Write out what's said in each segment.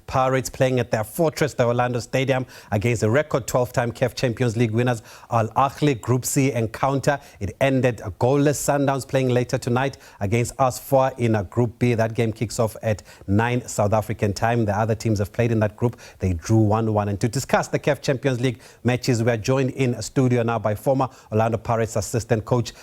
Pirates playing at their fortress, the Orlando Stadium, against the record 12-time CAF Champions League winners Ahly. Group C encounter. It ended a goalless. Sundowns playing later tonight against us 4 in a Group B. That game kicks off at 9 South African time. The other teams have played in that group. They drew 1-1. And to discuss the CAF Champions League matches, we are joined in a studio now by former Orlando Pirates assistant coach,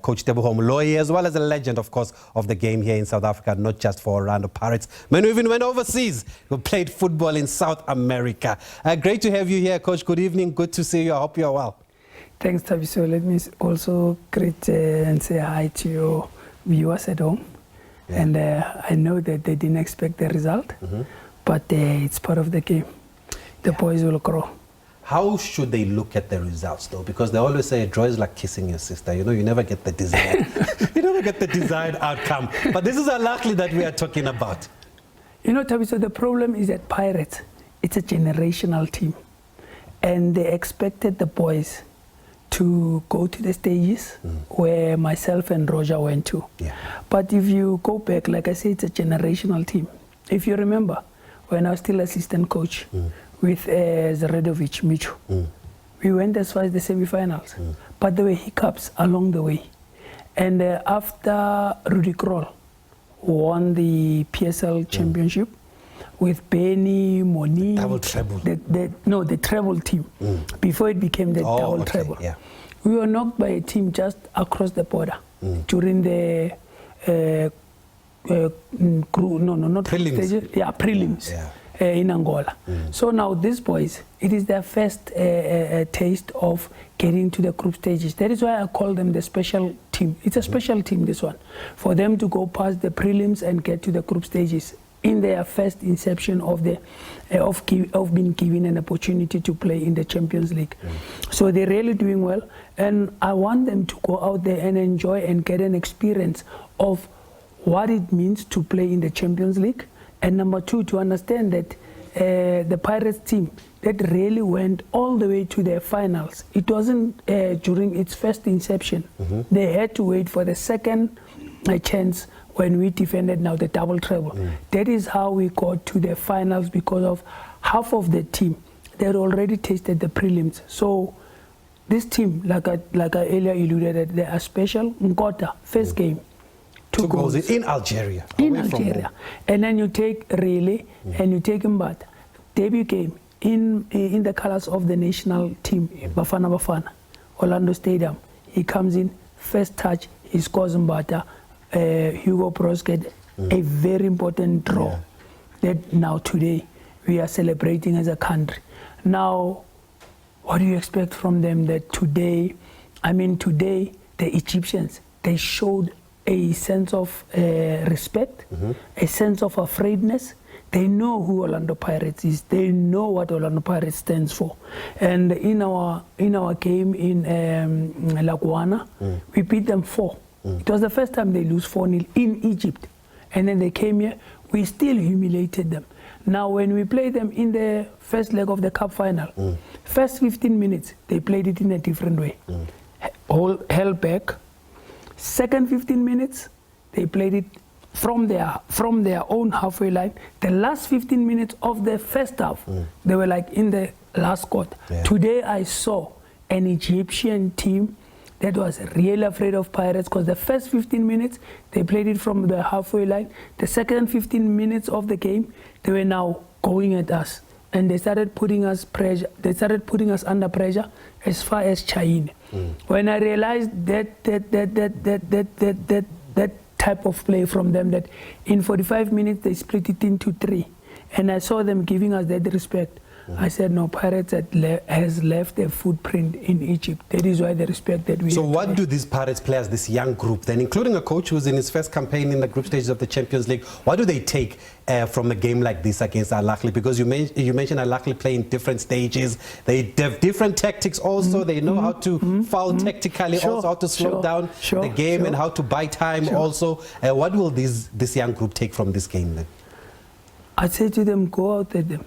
Coach Tebogo Moloi, as well as a legend, of course, of the game here in South Africa, not just for Orlando Pirates. Men who even went overseas, who played football in South America. Great to have you here, Coach. Good evening. Good to see you. I hope you're well. Thanks, Tabiso. Let me also greet and say hi to your viewers at home. Yeah. And I know that they didn't expect the result, but it's part of the game. The boys will grow. How should they look at the results, though? Because they always say a draw is like kissing your sister. You know, you never get the desired, you never get the desired outcome. But this is Ahly that we are talking about. You know, Tabiso, the problem is that Pirates, it's a generational team. And they expected the boys to go to the stages where myself and Roger went to. Yeah. But if you go back, like I said, it's a generational team. If you remember, when I was still assistant coach with Zredovic, Michu, we went as far as the semi-finals. But there were hiccups along the way. And after Rudy Kroll won the PSL championship with Benny, Moni, the treble team, before it became the double treble. Yeah. We were knocked by a team just across the border during the prelims. In Angola. So now these boys, it is their first taste of getting to the group stages. That is why I call them the special team. It's a special team, this one, for them to go past the prelims and get to the group stages in their first inception of the of being given an opportunity to play in the Champions League. So they're really doing well, and I want them to go out there and enjoy and get an experience of what it means to play in the Champions League. And number two, to understand that the Pirates team that really went all the way to their finals, it wasn't during its first inception. They had to wait for the second chance when we defended now the double treble. That is how we got to the finals, because of half of the team they had already tasted the prelims. So this team, like I earlier alluded at, they are special. Nkota, first game. Two goals in Algeria. In Algeria. And then you take Rele and you take Mbata. Debut game in the colors of the national team, Bafana Bafana, Orlando Stadium. He comes in, first touch, he scores Mbata, Hugo Prosket, a very important draw that now today we are celebrating as a country. Now, what do you expect from them that today, today the Egyptians, they showed a sense of respect, a sense of afraidness. They know who Orlando Pirates is. They know what Orlando Pirates stands for. And in our game in Laguana, we beat them 4. It was the first time they lose 4-0 in Egypt. And then they came here, we still humiliated them. Now when we played them in the first leg of the cup final, first 15 minutes, they played it in a different way. Held back. Second 15 minutes, they played it from their own halfway line. The last 15 minutes of the first half, they were like in the last quarter. Today I saw an Egyptian team that was really afraid of Pirates, because the first 15 minutes, they played it from the halfway line. The second 15 minutes of the game, they were now going at us. And they started putting us pressure. They started putting us under pressure as far as China. When I realized that type of play from them, that in 45 minutes they split it into 3, and I saw them giving us that respect, I said, no, Pirates has left a footprint in Egypt. That is why the respect that we have. So what do these Pirates players, this young group, then including a coach who's in his first campaign in the group stages of the Champions League, what do they take from a game like this against Ahly? Because you mentioned Ahly playing different stages. They have different tactics also. They know how to foul tactically, also how to slow down the game and how to buy time also. What will this young group take from this game then? I'd say to them, go out at them.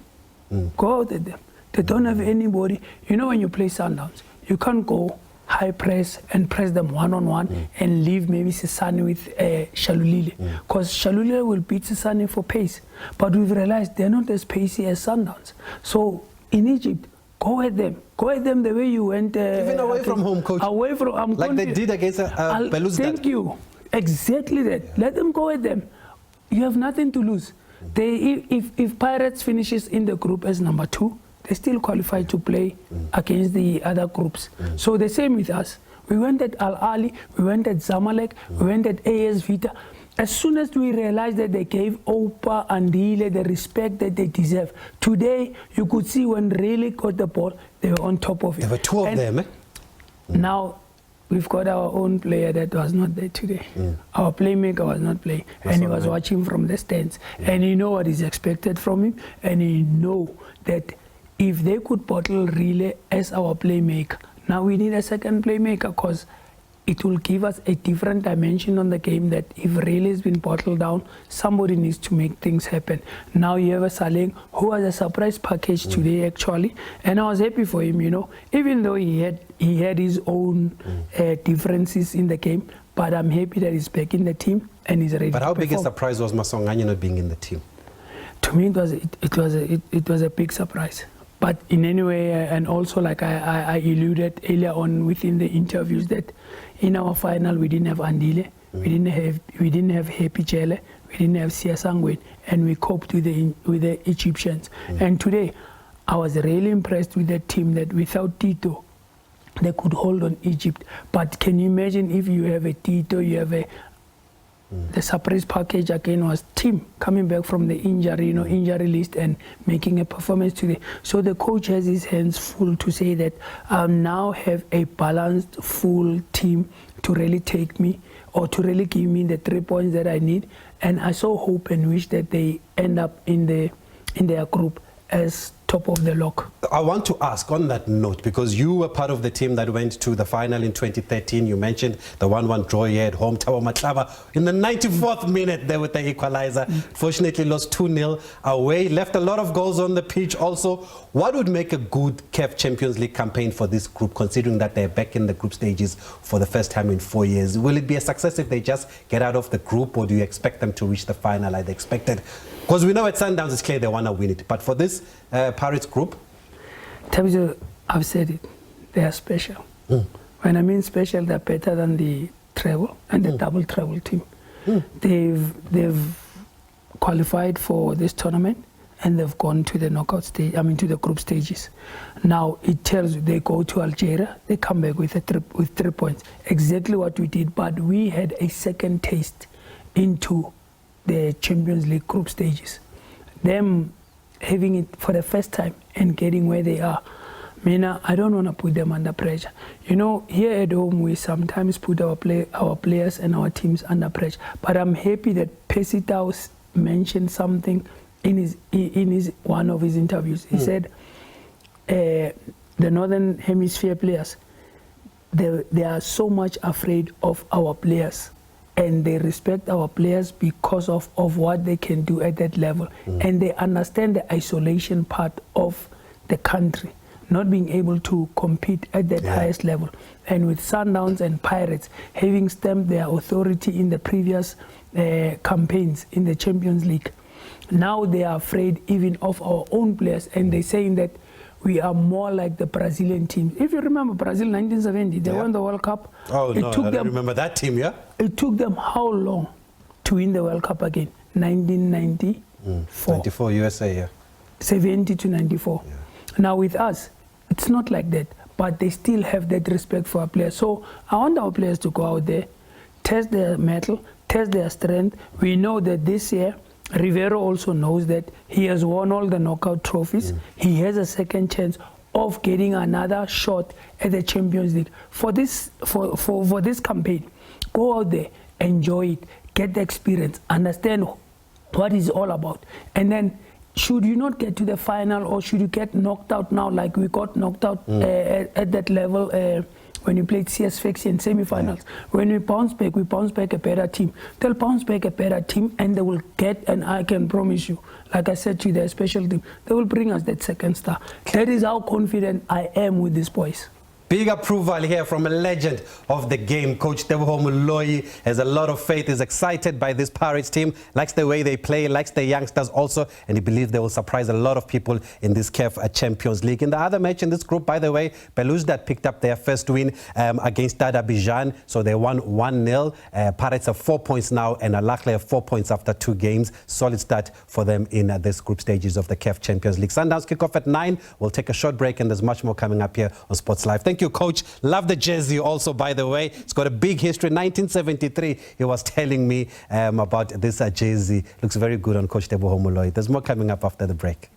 Go out at them. They don't have anybody. You know, when you play Sundowns, you can't go high press and press them one-on-one and leave maybe Sisane with Shalulile. Because Shalulile will beat Sisane for pace. But we've realized they're not as pacey as Sundowns. So in Egypt, go at them. Go at them the way you went. Even away from home, coach. Away from like they did against Belouizdad. Thank you. Exactly that. Yeah. Let them go at them. You have nothing to lose. If Pirates finishes in the group as number 2, they still qualify to play against the other groups. So the same with us. We went at Ahly, we went at Zamalek, we went at AS Vita. As soon as we realized that they gave Opa and Dile the respect that they deserve, today you could see when really got the ball, they were on top of it. There were 2 of them, eh? Now, we've got our own player that was not there today. Our playmaker was not playing, and he was watching from the stands. And he know what is expected from him, and he know that if they could bottle Relay as our playmaker, now we need a second playmaker, because it will give us a different dimension on the game, that if Relay has been bottled down, somebody needs to make things happen. Now you have a Saleng who has a surprise package today actually, and I was happy for him, you know, even though he had his own differences in the game, but I'm happy that he's back in the team and he's ready. But how big a surprise was Masonganye not being in the team? To me, it was a big surprise. But in any way, and also like I alluded earlier on within the interviews, that in our final we didn't have Andile, we didn't have Happy Chele, we didn't have Sia Sangwen, and we coped with the Egyptians. And today, I was really impressed with that team, that without Tito, they could hold on Egypt. But can you imagine if you have a Tito, you have the surprise package again was Tim coming back from the injury, injury list, and making a performance today. So the coach has his hands full to say that I now have a balanced, full team to really take me, or to really give me the 3 points that I need. And I so hope and wish that they end up in their group as top of the lock. I want to ask on that note, because you were part of the team that went to the final in 2013. You mentioned the 1-1 draw here at home. Thabo Matlaba, in the 94th minute, there with the equalizer. Fortunately, lost 2-0 away. Left a lot of goals on the pitch also. What would make a good CAF Champions League campaign for this group, considering that they're back in the group stages for the first time in 4 years? Will it be a success if they just get out of the group, or do you expect them to reach the final like they expected? Because we know at Sundowns it's clear they want to win it. But for this Pirates group? Tebogo, I've said it, they are special. When I mean special, they're better than the treble and the double treble team. They've qualified for this tournament, and they've gone to the knockout stage, to the group stages. Now it tells you they go to Algeria, they come back with 3 points. Exactly what we did, but we had a second taste into the Champions League group stages. Them having it for the first time and getting where they are. I don't want to put them under pressure. Here at home, we sometimes put our players and our teams under pressure. But I'm happy that Pesitao mentioned something in one of his interviews. He said the Northern Hemisphere players, they are so much afraid of our players, and they respect our players because of what they can do at that level. And they understand the isolation part of the country, not being able to compete at that highest level. And with Sundowns and Pirates having stamped their authority in the previous campaigns in the Champions League, now they are afraid even of our own players, and they're saying that we are more like the Brazilian team. If you remember Brazil 1970, they won the World Cup. Oh, no, I don't remember that team, yeah? It took them how long to win the World Cup again? 1994. 94 USA, yeah. 70 to 94. Yeah. Now with us, it's not like that, but they still have that respect for our players. So I want our players to go out there, test their mettle, test their strength. We know that this year, Rivero also knows that he has won all the knockout trophies. He has a second chance of getting another shot at the Champions League. For this campaign, go out there, enjoy it, get the experience, understand what it's all about. And then, should you not get to the final, or should you get knocked out now, like we got knocked out at that level when you played CS Fexi in semi-finals. When we bounce back a better team. They'll bounce back a better team, and they will get, and I can promise you, like I said to you, they're a special team. They will bring us that second star. That is how confident I am with these boys. Big approval here from a legend of the game. Coach Tebogo Moloi has a lot of faith, is excited by this Pirates team, likes the way they play, likes the youngsters also, and he believes they will surprise a lot of people in this CAF Champions League. In the other match in this group, by the way, Belouizdad picked up their first win against Stade Abidjan, so they won 1-0. Pirates have 4 points now, and Ahly have 4 points after 2 games. Solid start for them in this group stages of the CAF Champions League. Sundowns kick off at 9. We'll take a short break, and there's much more coming up here on Sports Live. Thank you, Coach. Love the jersey also, by the way. It's got a big history. 1973, he was telling me about this jersey. Looks very good on Coach Tebogo Moloi. There's more coming up after the break.